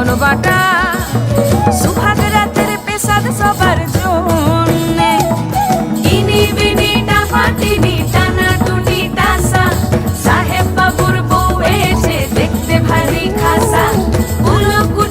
রসুন বাটা সুহাগ রাতের পেশাদ সবার জন্যে ইনি বিনি টাকা টিনি